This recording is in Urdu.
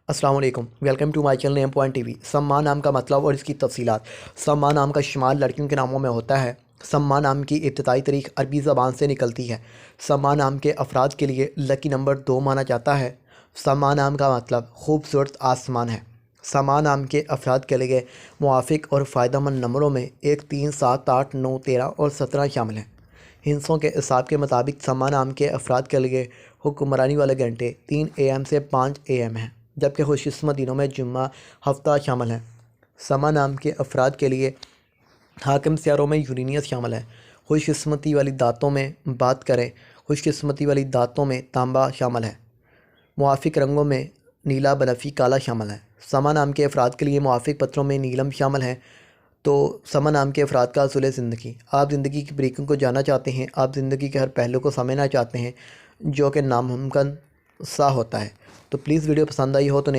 السلام علیکم، ویلکم ٹو مائی چینل نیم.ٹی وی۔ سما نام کا مطلب اور اس کی تفصیلات۔ سما نام کا شمار لڑکیوں کے ناموں میں ہوتا ہے۔ سما نام کی ابتدائی تاریخ عربی زبان سے نکلتی ہے۔ سما نام کے افراد کے لیے لکی نمبر 2 مانا جاتا ہے۔ سما نام کا مطلب خوبصورت آسمان ہے۔ سما نام کے افراد کے لیے موافق اور فائدہ مند نمبروں میں 1، 3، 7، 8، 9، 13 اور 17 شامل ہیں۔ ہندسوں کے حساب کے مطابق سما نام کے افراد کے لیے حکمرانی والے گھنٹے 3 AM سے 5 AM ہیں، جبکہ خوش قسمت دنوں میں جمعہ ہفتہ شامل ہیں۔ سما نام کے افراد کے لیے حاکم سیاروں میں یورینس شامل ہے۔ خوش قسمتی والی دھاتوں میں بات کریں، خوش قسمتی والی دھاتوں میں تانبا شامل ہے۔ موافق رنگوں میں نیلا، بنفشی، کالا شامل ہے۔ سما نام کے افراد کے لیے موافق پتھروں میں نیلم شامل ہے۔ تو سما نام کے افراد کا اصول زندگی۔ آپ زندگی کی باریکیوں کو جاننا چاہتے ہیں، آپ زندگی کے ہر پہلو کو سمجھنا چاہتے ہیں جو کہ ناممکن سا ہوتا ہے، تو پلیز ویڈیو پسند آئی ہو تو